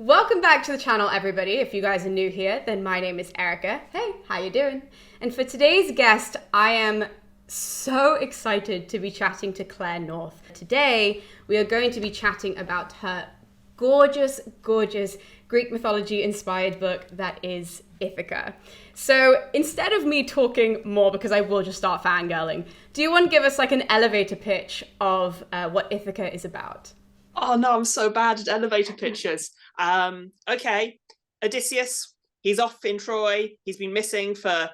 Welcome back to the channel, everybody. If you guys are new here, then my name is Erica. Hey, how you doing? And for today's guest, I am so excited to be chatting to Claire North. Today, we are going to be chatting about her gorgeous, gorgeous Greek mythology-inspired book that is Ithaca. So instead of me talking more, because I will just start fangirling, do you want to give us like an elevator pitch of what Ithaca is about? Oh no, I'm so bad at elevator pitches. Okay, Odysseus, he's off in Troy. He's been missing for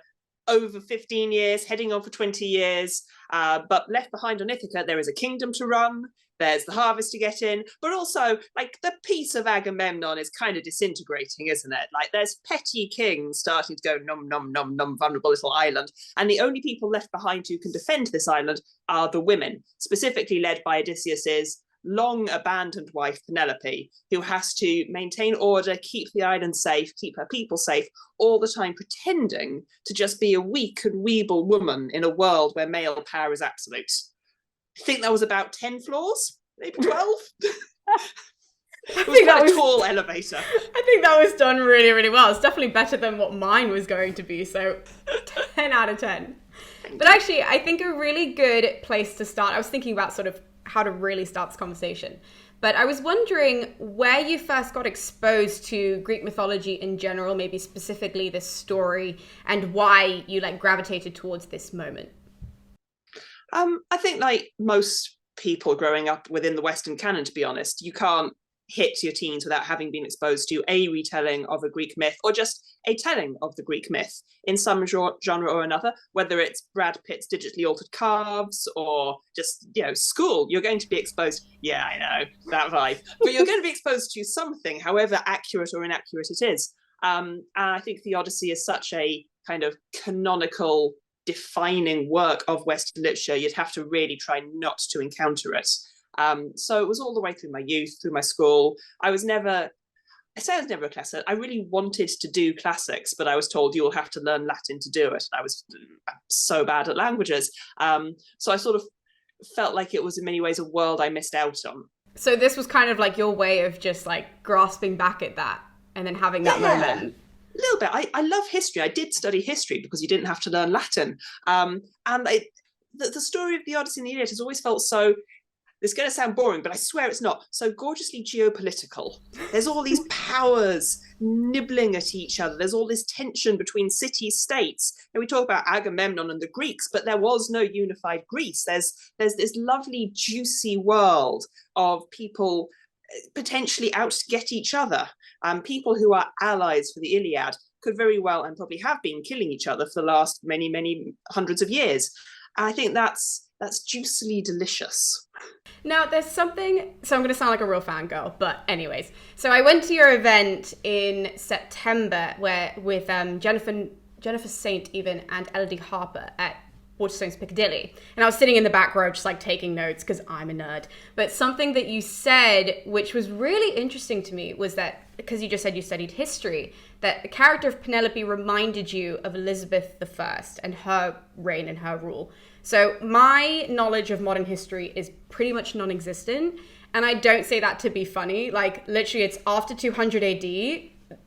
over 15 years, heading on for 20 years. But left behind on Ithaca, there is a kingdom to run. There's the harvest to get in, but also like the peace of Agamemnon is kind of disintegrating, isn't it? Like there's petty kings starting to go nom nom nom nom, vulnerable little island, and the only people left behind who can defend this island are the women, specifically led by Odysseus's long abandoned wife Penelope, who has to maintain order, keep the island safe, keep her people safe, all the time pretending to just be a weak and weeble woman in a world where male power is absolute. I think that was about 10 floors, maybe 12. It was quite a tall elevator. I think that was done really, really well. It's definitely better than what mine was going to be, so 10 out of 10. But actually, I think a really good place to start, I was thinking about sort of how to really start this conversation. But I was wondering where you first got exposed to Greek mythology in general, maybe specifically this story, and why you like gravitated towards this moment. I think like most people growing up within the Western canon, to be honest, you can't hit your teens without having been exposed to a retelling of a Greek myth or just a telling of the Greek myth in some genre or another, whether it's Brad Pitt's digitally altered calves or just, school. You're going to be exposed, yeah, I know, that vibe, but you're going to be exposed to something, however accurate or inaccurate it is. And I think the Odyssey is such a kind of canonical defining work of Western literature, you'd have to really try not to encounter it. So it was all the way through my youth, through my school. I was never a classic. I really wanted to do classics, but I was told you will have to learn Latin to do it. I was so bad at languages. So I sort of felt like it was in many ways a world I missed out on. So this was kind of like your way of just like grasping back at that and then having that moment. A little bit. I love history. I did study history because you didn't have to learn Latin. The story of the Odyssey and the Iliad has always felt so, it's going to sound boring, but I swear it's not, so gorgeously geopolitical. There's all these powers nibbling at each other. There's all this tension between city-states. And we talk about Agamemnon and the Greeks, but there was no unified Greece. There's this lovely, juicy world of people potentially out to get each other. People who are allies for the Iliad could very well and probably have been killing each other for the last many, many hundreds of years. And I think that's juicily delicious. Now, there's something, so I'm going to sound like a real fangirl, but anyways. So I went to your event in September with Jennifer Saint even and Elodie Harper at Waterstones Piccadilly. And I was sitting in the back row just like taking notes because I'm a nerd. But something that you said, which was really interesting to me, was that, because you just said you studied history, that the character of Penelope reminded you of Elizabeth I and her reign and her rule. So my knowledge of modern history is pretty much non-existent. And I don't say that to be funny. Like literally it's after 200 AD.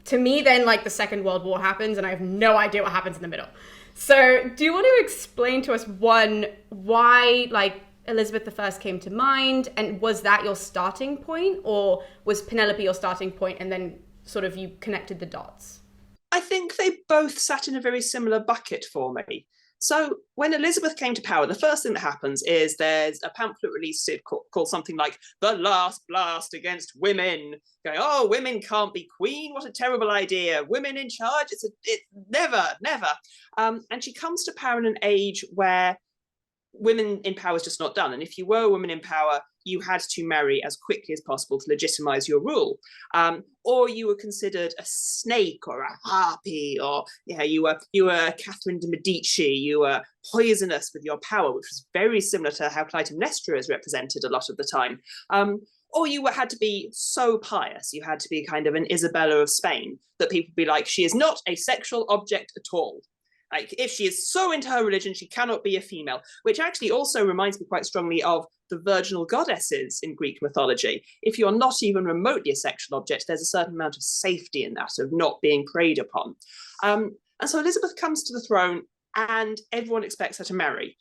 To me, then like the Second World War happens and I have no idea what happens in the middle. So do you want to explain to us, one, why like Elizabeth I came to mind? And was that your starting point, or was Penelope your starting point and then sort of you connected the dots? I think they both sat in a very similar bucket for me. So when Elizabeth came to power, the first thing that happens is there's a pamphlet released called something like "The Last Blast Against Women," going, "Oh, women can't be queen. What a terrible idea. Women in charge. It's never, never." And she comes to power in an age where women in power is just not done. And if you were a woman in power, you had to marry as quickly as possible to legitimize your rule. Or you were considered a snake or a harpy, or you were Catherine de Medici, you were poisonous with your power, which was very similar to how Clytemnestra is represented a lot of the time. Or you had to be so pious, you had to be kind of an Isabella of Spain, that people would be like, she is not a sexual object at all. Like, if she is so into her religion, she cannot be a female, which actually also reminds me quite strongly of the virginal goddesses in Greek mythology. If you're not even remotely a sexual object, there's a certain amount of safety in that, of not being preyed upon. And so Elizabeth comes to the throne and everyone expects her to marry.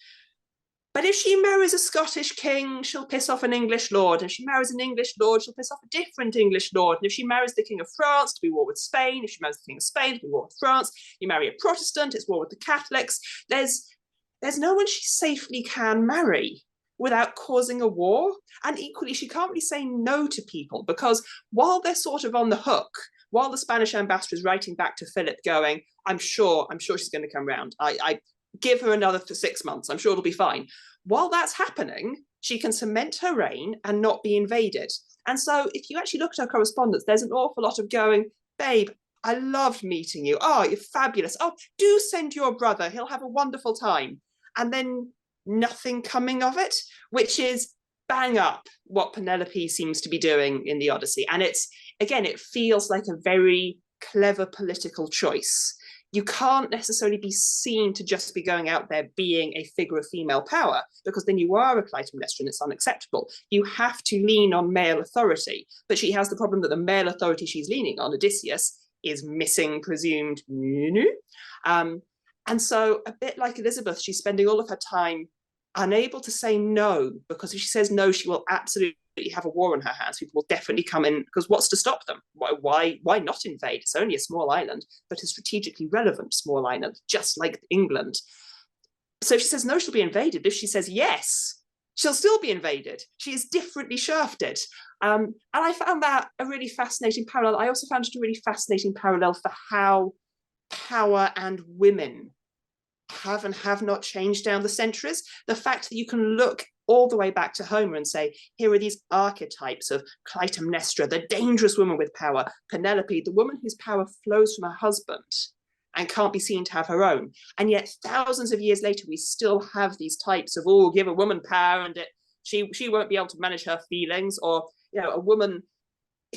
But if she marries a Scottish king, she'll piss off an English lord. If she marries an English lord, she'll piss off a different English lord. And if she marries the king of France, to be war with Spain. If she marries the king of Spain, to be war with France. You marry a Protestant, it's war with the Catholics. There's no one she safely can marry without causing a war. And equally, she can't really say no to people, because while they're sort of on the hook, while the Spanish ambassador is writing back to Philip going, I'm sure she's going to come round. I give her another 6 months. I'm sure it'll be fine. While that's happening, she can cement her reign and not be invaded. And so if you actually look at her correspondence, there's an awful lot of going, babe, I loved meeting you. Oh, you're fabulous. Oh, do send your brother. He'll have a wonderful time. And then nothing coming of it, which is bang up what Penelope seems to be doing in the Odyssey. And it feels like a very clever political choice. You can't necessarily be seen to just be going out there being a figure of female power, because then you are a Clytemnestra and it's unacceptable. You have to lean on male authority. But she has the problem that the male authority she's leaning on, Odysseus, is missing presumed. And so a bit like Elizabeth, she's spending all of her time unable to say no, because if she says no, she will absolutely have a war on her hands. People will definitely come in, because what's to stop them? Why not invade? It's only a small island, but a strategically relevant small island, just like England. So if she says no, she'll be invaded. If she says yes, she'll still be invaded. She is differently shafted. And I found that a really fascinating parallel. I also found it a really fascinating parallel for how power and women have and have not changed down the centuries. The fact that you can look all the way back to Homer and say, here are these archetypes of Clytemnestra, the dangerous woman with power, Penelope, the woman whose power flows from her husband and can't be seen to have her own. And yet thousands of years later, we still have these types of, oh, give a woman power and she won't be able to manage her feelings, or, you know, a woman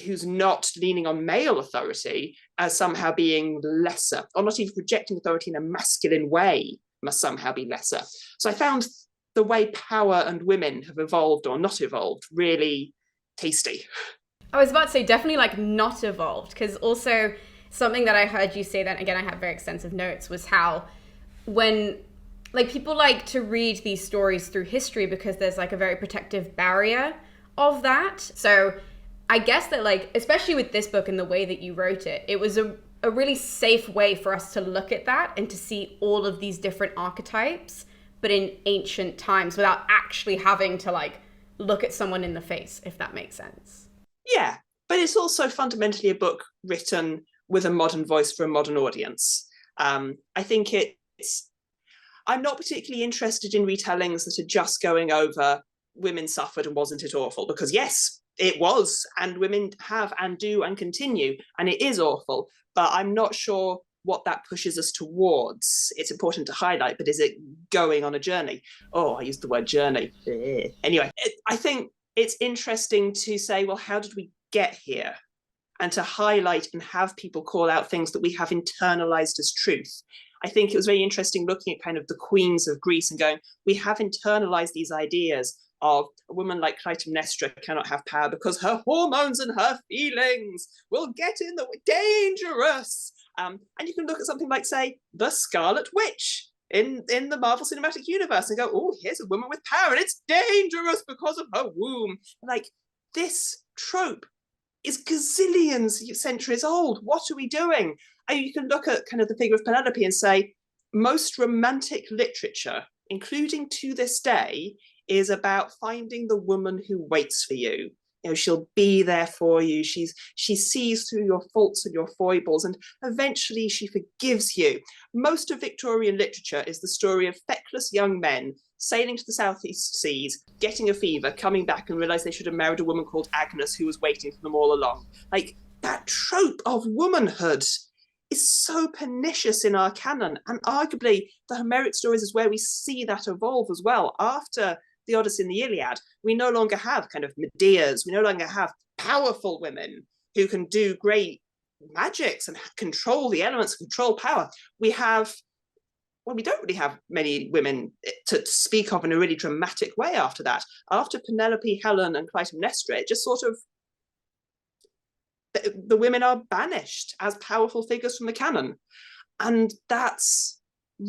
who's not leaning on male authority as somehow being lesser, or not even projecting authority in a masculine way, must somehow be lesser. So I found the way power and women have evolved or not evolved really tasty. I was about to say definitely like not evolved, because also something that I heard you say, that again I have very extensive notes, was how when like people like to read these stories through history because there's like a very protective barrier of that. So I guess that, like, especially with this book and the way that you wrote it, it was a really safe way for us to look at that and to see all of these different archetypes, but in ancient times, without actually having to, like, look at someone in the face, if that makes sense. Yeah, but it's also fundamentally a book written with a modern voice for a modern audience. I think I'm not particularly interested in retellings that are just going over women suffered and wasn't it awful, because yes, it was, and women have and do and continue, and it is awful, but I'm not sure what that pushes us towards. It's important to highlight, but is it going on a journey? Oh, I used the word journey. Anyway, I think it's interesting to say, well, how did we get here? And to highlight and have people call out things that we have internalized as truth. I think it was very interesting looking at kind of the queens of Greece and going, we have internalized these ideas of a woman like Clytemnestra cannot have power because her hormones and her feelings will get in the way, dangerous. And you can look at something like, say, the Scarlet Witch in the Marvel Cinematic Universe and go, oh, here's a woman with power and it's dangerous because of her womb. Like, this trope is gazillions of centuries old. What are we doing? And you can look at kind of the figure of Penelope and say, most romantic literature, including to this day, is about finding the woman who waits for you. You know, she'll be there for you. She sees through your faults and your foibles, and eventually she forgives you. Most of Victorian literature is the story of feckless young men sailing to the Southeast Seas, getting a fever, coming back and realize they should have married a woman called Agnes who was waiting for them all along. Like, that trope of womanhood is so pernicious in our canon, and arguably the Homeric stories is where we see that evolve as well. After the Odyssey and the Iliad, we no longer have kind of Medeas, we no longer have powerful women who can do great magics and control the elements, control power. We have well, we don't really have many women to speak of in a really dramatic way after that. After Penelope, Helen, and Clytemnestra, it just sort of, the women are banished as powerful figures from the canon. And that's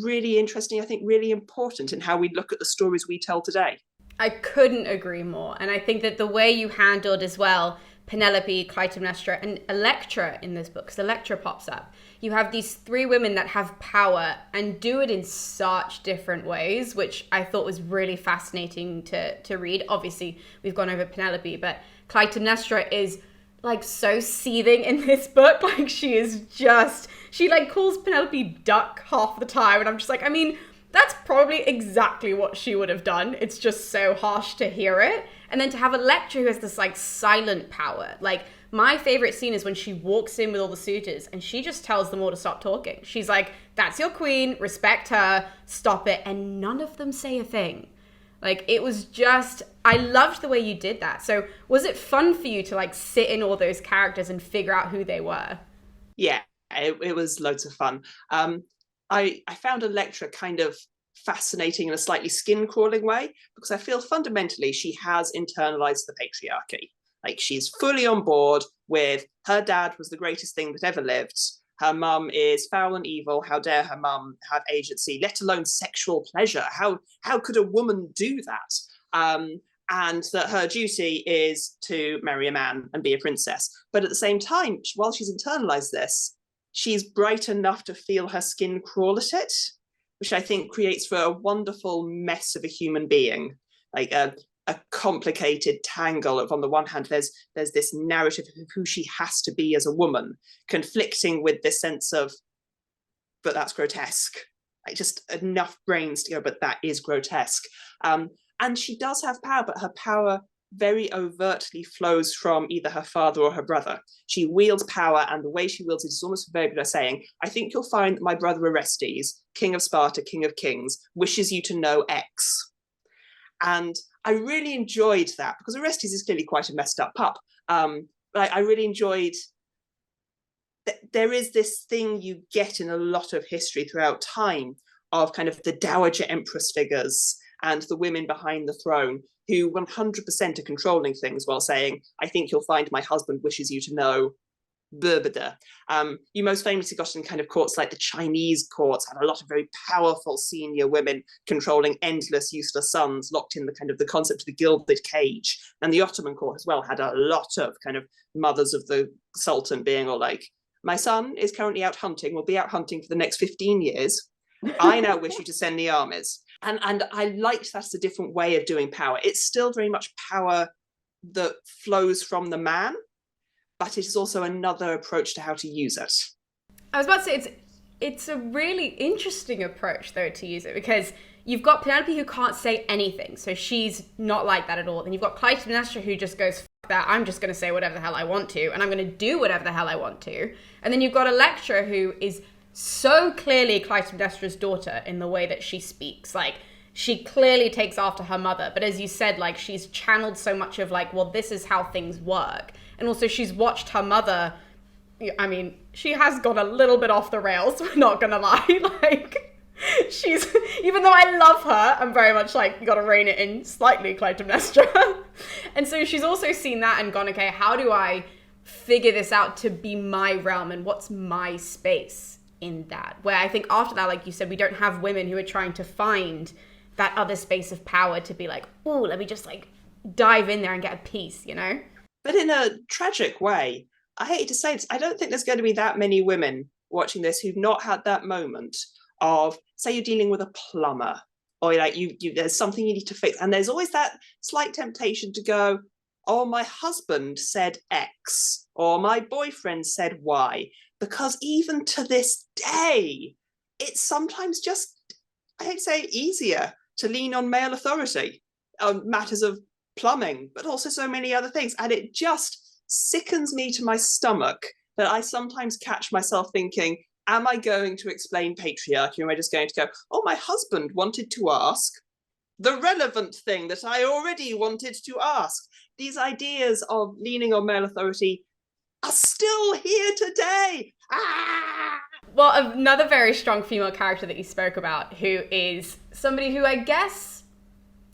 really interesting, I think really important in how we look at the stories we tell today. I couldn't agree more. And I think that the way you handled as well Penelope, Clytemnestra, and Electra in this book, because Electra pops up. You have these three women that have power and do it in such different ways, which I thought was really fascinating to read. Obviously, we've gone over Penelope, but Clytemnestra is like so seething in this book. Like she like calls Penelope duck half the time. And I'm just like, I mean, that's probably exactly what she would have done. It's just so harsh to hear it. And then to have Electra who has this like silent power. Like my favorite scene is when she walks in with all the suitors and she just tells them all to stop talking. She's like, that's your queen, respect her, stop it. And none of them say a thing. Like it was just, I loved the way you did that. So was it fun for you to like sit in all those characters and figure out who they were? Yeah, it was loads of fun. I found Electra kind of fascinating in a slightly skin-crawling way, because I feel fundamentally she has internalized the patriarchy. Like she's fully on board with her dad was the greatest thing that ever lived. Her mum is foul and evil. How dare her mum have agency, let alone sexual pleasure? How could a woman do that? And that her duty is to marry a man and be a princess. But at the same time, while she's internalized this, she's bright enough to feel her skin crawl at it, which I think creates for a wonderful mess of a human being, like a complicated tangle of, on the one hand, there's this narrative of who she has to be as a woman, conflicting with this sense of, but that's grotesque. Like just enough brains to go, but that is grotesque. And she does have power, but her power very overtly flows from either her father or her brother. She wields power, and the way she wields it is almost very good at saying, I think you'll find that my brother Orestes, king of Sparta, king of kings, wishes you to know X. And I really enjoyed that, because Orestes is clearly quite a messed up pup. But I really enjoyed that there is this thing you get in a lot of history throughout time of kind of the dowager empress figures and the women behind the throne who 100% are controlling things while saying, I think you'll find my husband wishes you to know Berbeda. You most famously got in kind of courts like the Chinese courts had a lot of very powerful senior women controlling endless useless sons, locked in the kind of the concept of the gilded cage. And the Ottoman court as well had a lot of kind of mothers of the Sultan being all like, my son is currently out hunting, will be out hunting for the next 15 years. I now wish you to send the armies. And I liked that's a different way of doing power. It's still very much power that flows from the man, but it is also another approach to how to use it. I was about to say, it's a really interesting approach, though, to use it, because you've got Penelope who can't say anything, so she's not like that at all. Then you've got Clytemnestra who just goes, F that, I'm just going to say whatever the hell I want to, and I'm going to do whatever the hell I want to. And then you've got Electra who is so clearly Clytemnestra's daughter in the way that she speaks. Like, she clearly takes after her mother, but as you said, like, she's channeled so much of like, well, this is how things work. And also she's watched her mother, I mean, she has gone a little bit off the rails, we're not gonna lie. Like, she's, even though I love her, I'm very much like, you gotta rein it in slightly, Clytemnestra. And so she's also seen that and gone, okay, how do I figure this out to be my realm and what's my space in that? Where I think after that, like you said, we don't have women who are trying to find that other space of power to be like, oh, let me just like dive in there and get a piece, you know? But in a tragic way, I hate to say this, I don't think there's going to be that many women watching this who've not had that moment of, say you're dealing with a plumber, or like you there's something you need to fix, and there's always that slight temptation to go, oh, my husband said X, or my boyfriend said Y, because even to this day, it's sometimes just, I hate to say, easier to lean on male authority on matters of plumbing, but also so many other things. And it just sickens me to my stomach that I sometimes catch myself thinking, am I going to explain patriarchy? Or am I just going to go, oh, my husband wanted to ask the relevant thing that I already wanted to ask? These ideas of leaning on male authority are still here today. Ah! Well, another very strong female character that you spoke about, who is somebody who I guess,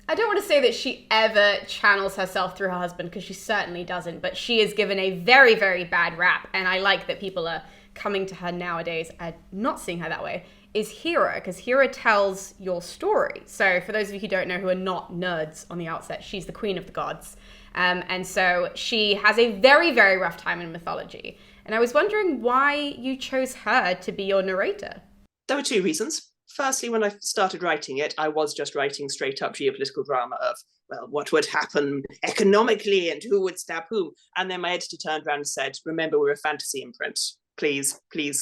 I don't want to say that she ever channels herself through her husband, because she certainly doesn't, but she is given a very, very bad rap, and I like that people are coming to her nowadays and not seeing her that way, is Hera, because Hera tells your story. So for those of you who don't know, who are not nerds on the outset, she's the queen of the gods. And so she has a very, very rough time in mythology. And I was wondering why you chose her to be your narrator. There were two reasons. Firstly, when I started writing it, I was just writing straight up geopolitical drama of, well, what would happen economically and who would stab whom. And then my editor turned around and said, remember, we're a fantasy imprint. Please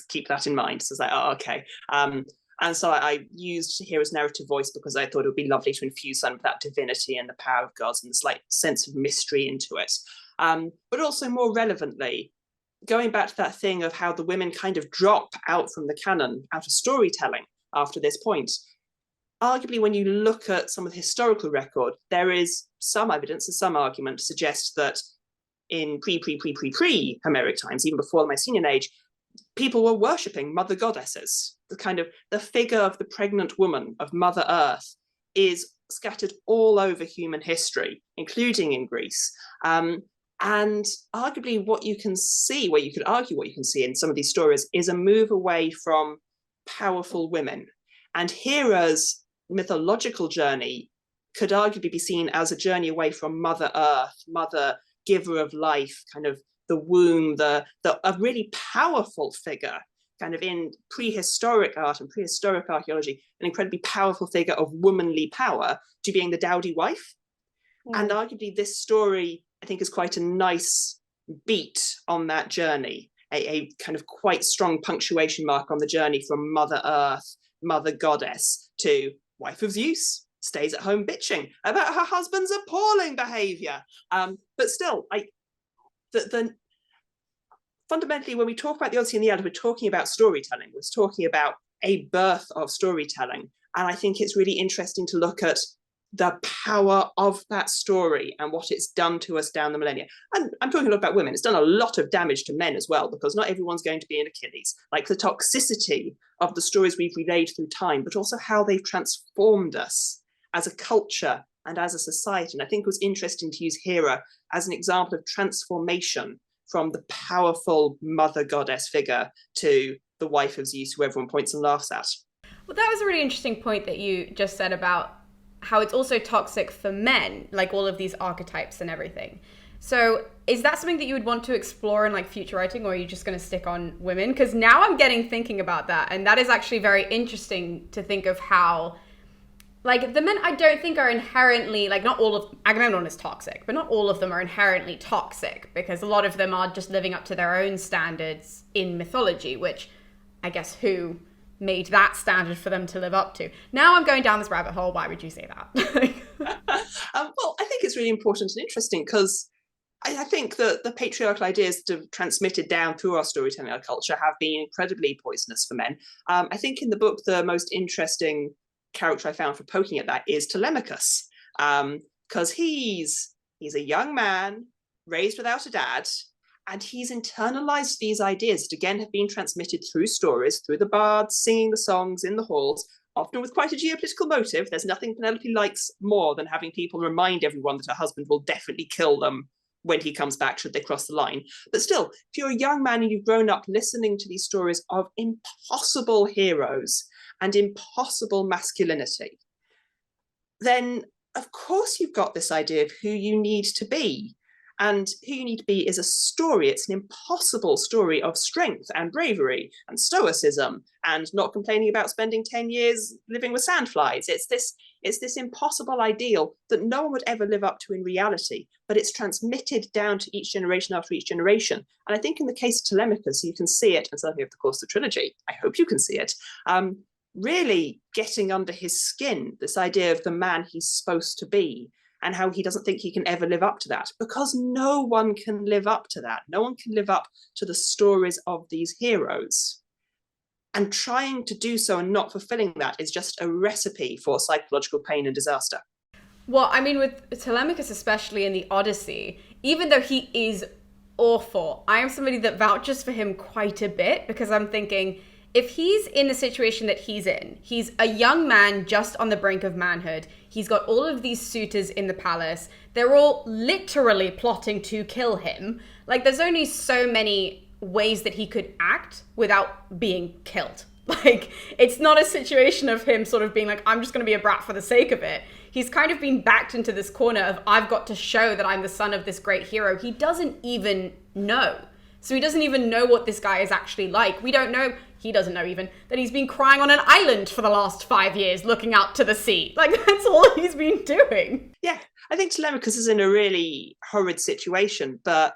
keep that in mind. So I was like, oh, okay. And so I used Hera's narrative voice because I thought it would be lovely to infuse some of that divinity and the power of gods and this like sense of mystery into it. But also more relevantly, going back to that thing of how the women kind of drop out from the canon, out of storytelling after this point. Arguably, when you look at some of the historical record, there is some evidence and some argument to suggest that in pre-Homeric times, even before the Mycenaean age, people were worshipping mother goddesses. The figure of the pregnant woman, of Mother Earth, is scattered all over human history, including in Greece. And arguably what you can see, where you could argue what you can see in some of these stories, is a move away from powerful women. And Hera's mythological journey could arguably be seen as a journey away from Mother Earth, mother giver of life, kind of the womb, a really powerful figure, kind of in prehistoric art and prehistoric archaeology, an incredibly powerful figure of womanly power, to being the dowdy wife. And arguably this story, I think, is quite a nice beat on that journey, a kind of quite strong punctuation mark on the journey from Mother Earth, mother goddess, to wife of Zeus, stays at home bitching about her husband's appalling behavior. But still, fundamentally, when we talk about the Odyssey and the Iliad, we're talking about storytelling. We're talking about a birth of storytelling. And I think it's really interesting to look at the power of that story and what it's done to us down the millennia. And I'm talking a lot about women. It's done a lot of damage to men as well, because not everyone's going to be an Achilles. Like the toxicity of the stories we've relayed through time, but also how they've transformed us as a culture and as a society. And I think it was interesting to use Hera as an example of transformation from the powerful mother goddess figure to the wife of Zeus, who everyone points and laughs at. Well, that was a really interesting point that you just said about how it's also toxic for men, like all of these archetypes and everything. So is that something that you would want to explore in like future writing, or are you just going to stick on women? Because now I'm thinking about that, and that is actually very interesting to think of how, like, the men I don't think are inherently, like, not all of Agamemnon is toxic, but not all of them are inherently toxic, because a lot of them are just living up to their own standards in mythology, which I guess who made that standard for them to live up to. Now I'm going down this rabbit hole. Why would you say that? Well, I think it's really important and interesting because I think that the patriarchal ideas that have transmitted down through our storytelling, our culture, have been incredibly poisonous for men. I think in the book, the most interesting character I found for poking at that is Telemachus, because he's a young man raised without a dad, and he's internalized these ideas that again have been transmitted through stories, through the bards singing the songs in the halls, often with quite a geopolitical motive. There's nothing Penelope likes more than having people remind everyone that her husband will definitely kill them when he comes back should they cross the line. But still, if you're a young man and you've grown up listening to these stories of impossible heroes and impossible masculinity, then of course you've got this idea of who you need to be. And who you need to be is a story. It's an impossible story of strength and bravery and stoicism and not complaining about spending 10 years living with sandflies. It's this impossible ideal that no one would ever live up to in reality, but it's transmitted down to each generation after each generation. And I think in the case of Telemachus, you can see it, and certainly over the course of the trilogy, I hope you can see it, really getting under his skin, this idea of the man he's supposed to be, and how he doesn't think he can ever live up to that, because no one can live up to that. No one can live up to the stories of these heroes. And trying to do so and not fulfilling that is just a recipe for psychological pain and disaster. Well, I mean, with Telemachus, especially in the Odyssey, even though he is awful, I am somebody that vouches for him quite a bit, because I'm thinking, if he's in the situation that he's in, he's a young man just on the brink of manhood. He's got all of these suitors in the palace. They're all literally plotting to kill him. Like, there's only so many ways that he could act without being killed. Like, it's not a situation of him sort of being like, I'm just going to be a brat for the sake of it. He's kind of been backed into this corner of, I've got to show that I'm the son of this great hero. He doesn't even know. So he doesn't even know what this guy is actually like. We don't know, he doesn't know even, that he's been crying on an island for the last 5 years, looking out to the sea. Like, that's all he's been doing. Yeah, I think Telemachus is in a really horrid situation, but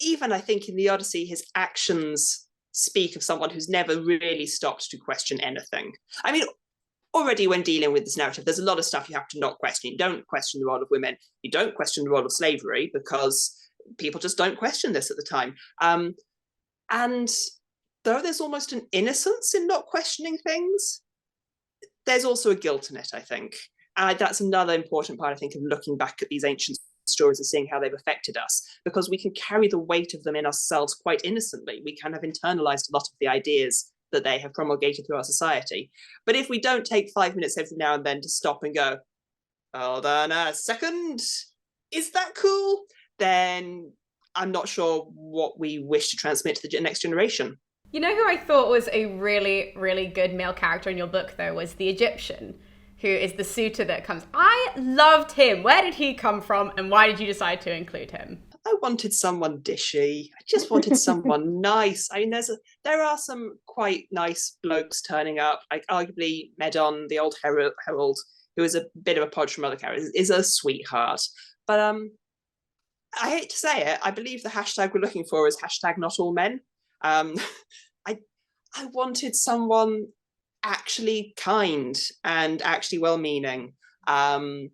even I think in the Odyssey, his actions speak of someone who's never really stopped to question anything. I mean, already when dealing with this narrative, there's a lot of stuff you have to not question. You don't question the role of women. You don't question the role of slavery, because people just don't question this at the time. And though there's almost an innocence in not questioning things, there's also a guilt in it, I think. That's another important part, I think, of looking back at these ancient stories and seeing how they've affected us, because we can carry the weight of them in ourselves quite innocently. We kind of internalized a lot of the ideas that they have promulgated through our society. But if we don't take 5 minutes every now and then to stop and go, hold on a second, is that cool? Then I'm not sure what we wish to transmit to the next generation. You know who I thought was a really, really good male character in your book, though, was the Egyptian, who is the suitor that comes. I loved him. Where did he come from, and why did you decide to include him? I wanted someone dishy. I just wanted someone nice. I mean, there are some quite nice blokes turning up, like arguably Medon, the old herald, who is a bit of a podge from other characters, is a sweetheart. But I hate to say it, I believe the hashtag we're looking for is hashtag not all men. I wanted someone actually kind and actually well-meaning, and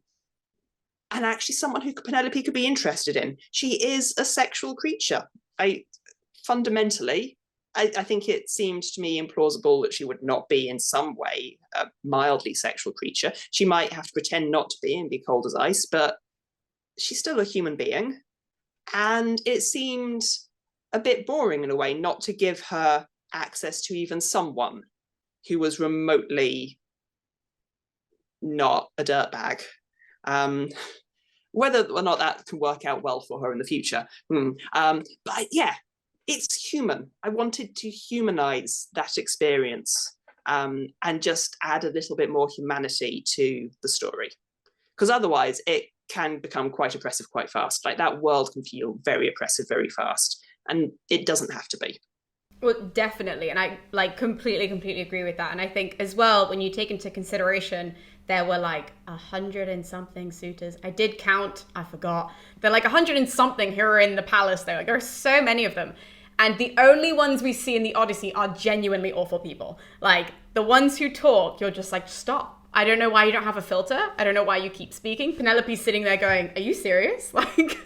actually someone who Penelope could be interested in. She is a sexual creature. Fundamentally, I think it seemed to me implausible that she would not be in some way a mildly sexual creature. She might have to pretend not to be and be cold as ice, but she's still a human being. And it seemed a bit boring in a way not to give her access to even someone who was remotely not a dirtbag. Whether or not that can work out well for her in the future. But yeah, it's human. I wanted to humanize that experience, and just add a little bit more humanity to the story. Because otherwise it can become quite oppressive quite fast. Like, that world can feel very oppressive very fast, and it doesn't have to be. Well, definitely. And I completely agree with that. And I think as well, when you take into consideration, there were like 100 and something suitors. I did count, I forgot. They're like 100 and something who are in the palace though. Like, there are so many of them. And the only ones we see in the Odyssey are genuinely awful people. Like, the ones who talk, you're just like, stop. I don't know why you don't have a filter. I don't know why you keep speaking. Penelope's sitting there going, are you serious? Like,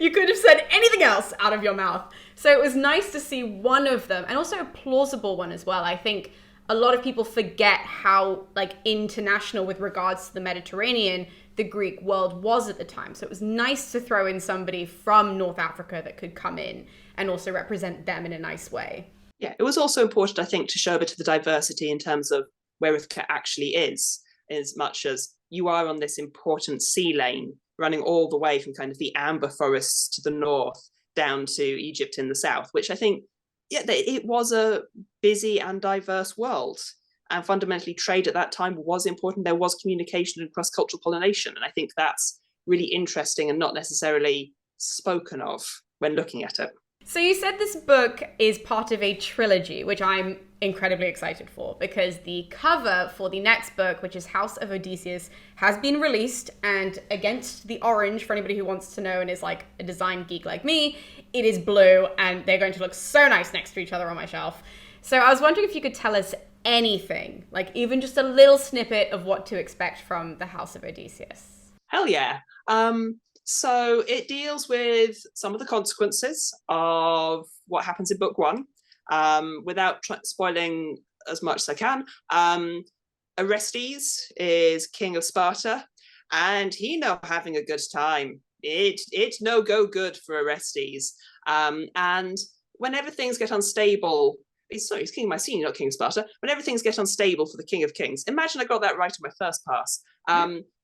you could have said anything else out of your mouth. So it was nice to see one of them, and also a plausible one as well. I think a lot of people forget how, like, international with regards to the Mediterranean the Greek world was at the time. So it was nice to throw in somebody from North Africa that could come in and also represent them in a nice way. Yeah, it was also important, I think, to show a bit of the diversity in terms of where Ithaca actually is, as much as you are on this important sea lane running all the way from kind of the amber forests to the north down to Egypt in the south, which I think, yeah, it was a busy and diverse world. And fundamentally, trade at that time was important. There was communication and cross-cultural pollination. And I think that's really interesting and not necessarily spoken of when looking at it. So you said this book is part of a trilogy, which I'm incredibly excited for, because the cover for the next book, which is House of Odysseus, has been released, and against the orange, for anybody who wants to know and is like a design geek like me, it is blue, and they're going to look so nice next to each other on my shelf. So I was wondering if you could tell us anything, like even just a little snippet of what to expect from the House of Odysseus. Hell yeah. So it deals with some of the consequences of what happens in book one, without spoiling as much as I can. Orestes is king of Sparta, and he no having a good time. It no go good for Orestes. And whenever things get unstable, he's King Mycenae, not King of Sparta. When everything's get unstable for the King of Kings, imagine I got that right on my first pass.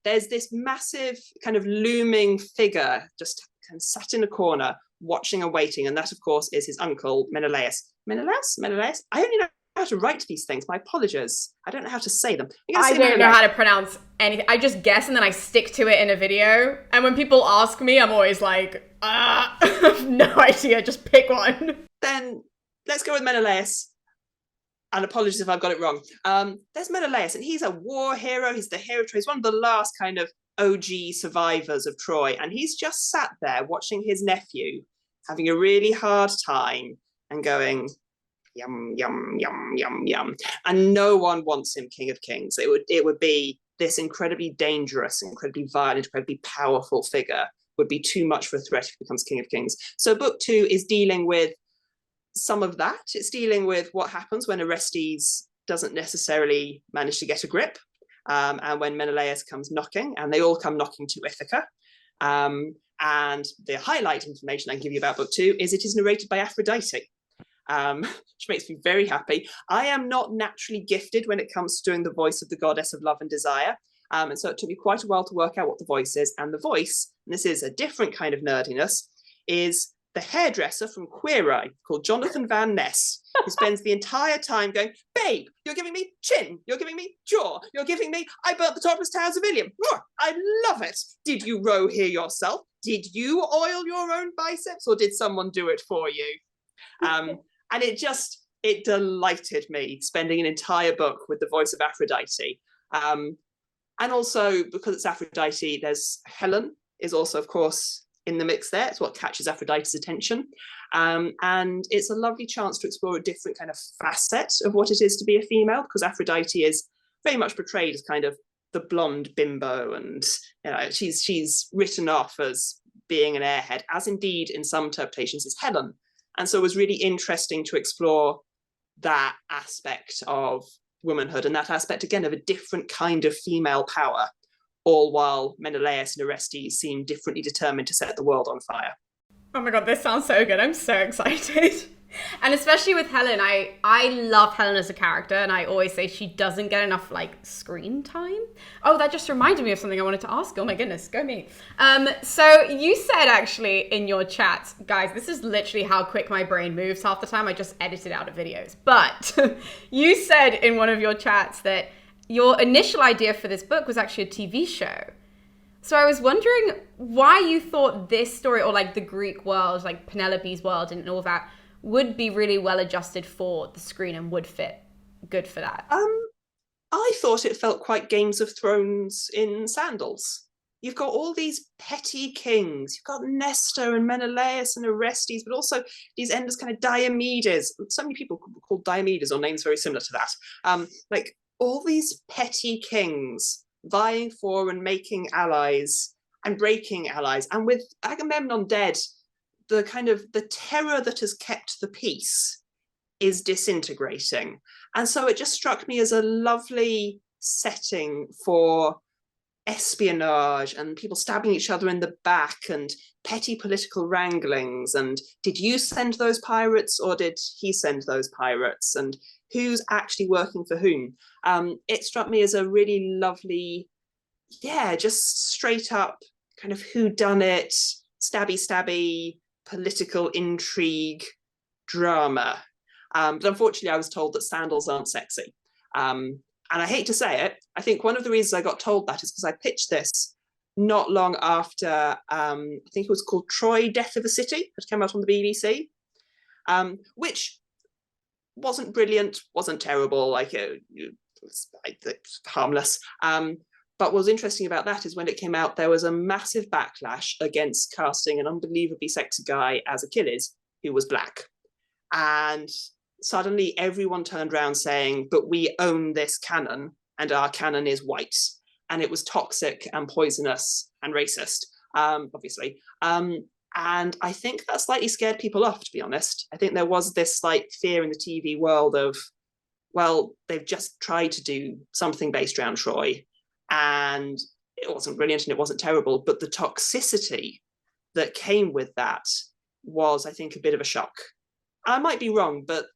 There's this massive kind of looming figure just kind of sat in a corner, watching and waiting, and that, of course, is his uncle Menelaus. Menelaus. I only know how to write these things. My apologies. I don't know how to say them. I don't know how to pronounce anything. I just guess and then I stick to it in a video. And when people ask me, I'm always like, I have no idea. Just pick one. Then let's go with Menelaus. And apologies if I've got it wrong. There's Menelaus, and he's a war hero. He's the hero of Troy. He's one of the last kind of OG survivors of Troy. And he's just sat there watching his nephew having a really hard time and going, yum, yum, yum, yum, yum. And no one wants him King of Kings. It would be this incredibly dangerous, incredibly violent, incredibly powerful figure would be too much for a threat if he becomes King of Kings. So book 2 is dealing with some of that. It's dealing with what happens when Orestes doesn't necessarily manage to get a grip, and when Menelaus comes knocking, and they all come knocking to Ithaca. And the highlight information I can give you about book 2 is it is narrated by Aphrodite, which makes me very happy. I am not naturally gifted when it comes to doing the voice of the goddess of love and desire. And so it took me quite a while to work out what the voice is. And the voice, and this is a different kind of nerdiness, is the hairdresser from Queer Eye called Jonathan Van Ness, who spends the entire time going, babe, you're giving me chin, you're giving me jaw, you're giving me, I burnt the topless towers of Ilium. I love it. Did you row here yourself? Did you oil your own biceps, or did someone do it for you? And it delighted me spending an entire book with the voice of Aphrodite. And also, because it's Aphrodite, there's Helen is also, of course, in the mix there. It's what catches Aphrodite's attention. And it's a lovely chance to explore a different kind of facet of what it is to be a female, because Aphrodite is very much portrayed as kind of the blonde bimbo, and she's written off as being an airhead, as indeed in some interpretations is Helen. And so it was really interesting to explore that aspect of womanhood, and that aspect again of a different kind of female power, all while Menelaus and Orestes seem differently determined to set the world on fire. Oh my god, this sounds so good. I'm so excited. And especially with Helen, I love Helen as a character, and I always say she doesn't get enough screen time. Oh, that just reminded me of something I wanted to ask. Oh my goodness, go me. So you said actually in your chat, guys, this is literally how quick my brain moves half the time. I just edit it out of videos. But you said in one of your chats that your initial idea for this book was actually a TV show. So I was wondering why you thought this story, or the Greek world, Penelope's world and all that, would be really well adjusted for the screen and would fit good for that. I thought it felt quite Games of Thrones in sandals. You've got all these petty kings. You've got Nestor and Menelaus and Orestes, but also these endless kind of Diomedes. So many people called Diomedes, or names very similar to that. All these petty kings vying for and making allies and breaking allies. And with Agamemnon dead, the kind of the terror that has kept the peace is disintegrating. And so it just struck me as a lovely setting for espionage and people stabbing each other in the back and petty political wranglings. And did you send those pirates, or did he send those pirates? And who's actually working for whom? It struck me as a really lovely, just straight up kind of whodunit, stabby, political intrigue drama. But unfortunately, I was told that sandals aren't sexy. And I hate to say it, I think one of the reasons I got told that is because I pitched this not long after, I think it was called Troy, Death of a City, which came out on the BBC, which wasn't brilliant, wasn't terrible, it's harmless. But what was interesting about that is when it came out, there was a massive backlash against casting an unbelievably sexy guy as Achilles, who was black. And suddenly everyone turned around saying, but we own this canon, and our canon is white. And it was toxic and poisonous and racist, obviously. And I think that slightly scared people off, to be honest. I think there was this slight fear in the TV world of, well, they've just tried to do something based around Troy, and it wasn't brilliant and it wasn't terrible, but the toxicity that came with that was, I think, a bit of a shock. I might be wrong, but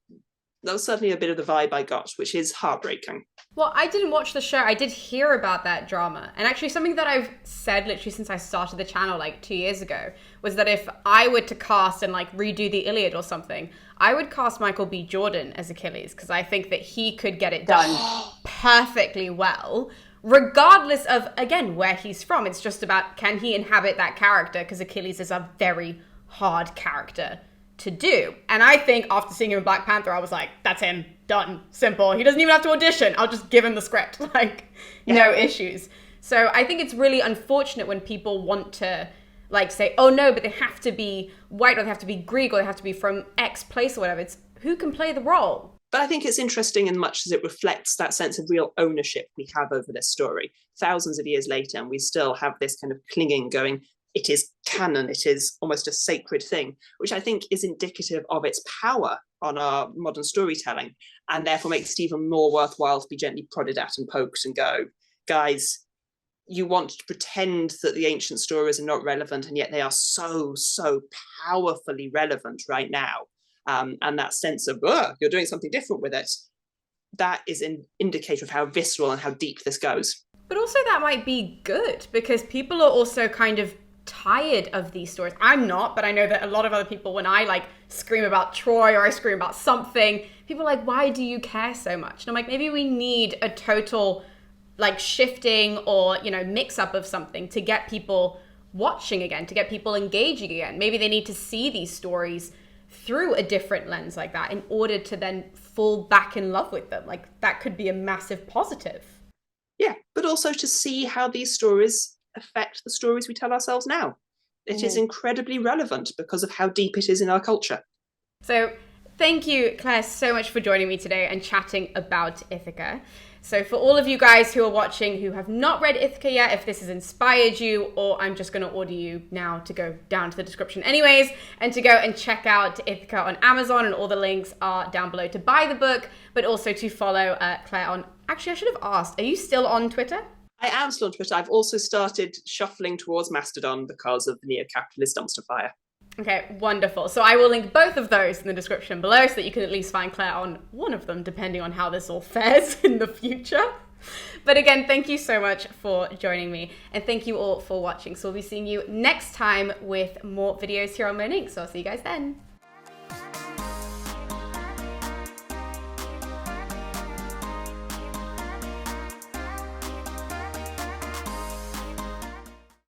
That was certainly a bit of the vibe I got, which is heartbreaking. Well, I didn't watch the show. I did hear about that drama. And actually something that I've said literally since I started the channel like 2 years ago was that if I were to cast and like redo the Iliad or something, I would cast Michael B. Jordan as Achilles because I think that he could get it done perfectly well, regardless of, again, where he's from. It's just about, can he inhabit that character? Because Achilles is a very hard character to do. And I think after seeing him in Black Panther, I was like, that's him, done, simple. He doesn't even have to audition. I'll just give him the script, like, no issues. So I think it's really unfortunate when people want to like say, oh no, but they have to be white or they have to be Greek or they have to be from X place or whatever. It's who can play the role. But I think it's interesting in much as it reflects that sense of real ownership we have over this story. Thousands of years later, and we still have this kind of clinging going, it is canon, it is almost a sacred thing, which I think is indicative of its power on our modern storytelling, and therefore makes it even more worthwhile to be gently prodded at and poked and go, guys, you want to pretend that the ancient stories are not relevant, and yet they are so, so powerfully relevant right now. And that sense of, you're doing something different with it, that is an indicator of how visceral and how deep this goes. But also that might be good, because people are also kind of tired of these stories. I'm not, but I know that a lot of other people, when I like scream about Troy or I scream about something, people are like, why do you care so much? And I'm like, maybe we need a total like shifting or, you know, mix up of something to get people watching again, to get people engaging again. Maybe they need to see these stories through a different lens like that in order to then fall back in love with them. Like that could be a massive positive. Yeah, but also to see how these stories affect the stories we tell ourselves now. It is incredibly relevant because of how deep it is in our culture. So thank you, Claire, so much for joining me today and chatting about Ithaca. So for all of you guys who are watching who have not read Ithaca yet, if this has inspired you, or I'm just going to order you now to go down to the description anyways, and to go and check out Ithaca on Amazon, and all the links are down below to buy the book, but also to follow Claire on... Actually, I should have asked, are you still on Twitter? I am still on Twitter. I've also started shuffling towards Mastodon because of the neo-capitalist dumpster fire. Okay, wonderful. So I will link both of those in the description below so that you can at least find Claire on one of them, depending on how this all fares in the future. But again, thank you so much for joining me, and thank you all for watching. So we'll be seeing you next time with more videos here on Monique. So I'll see you guys then.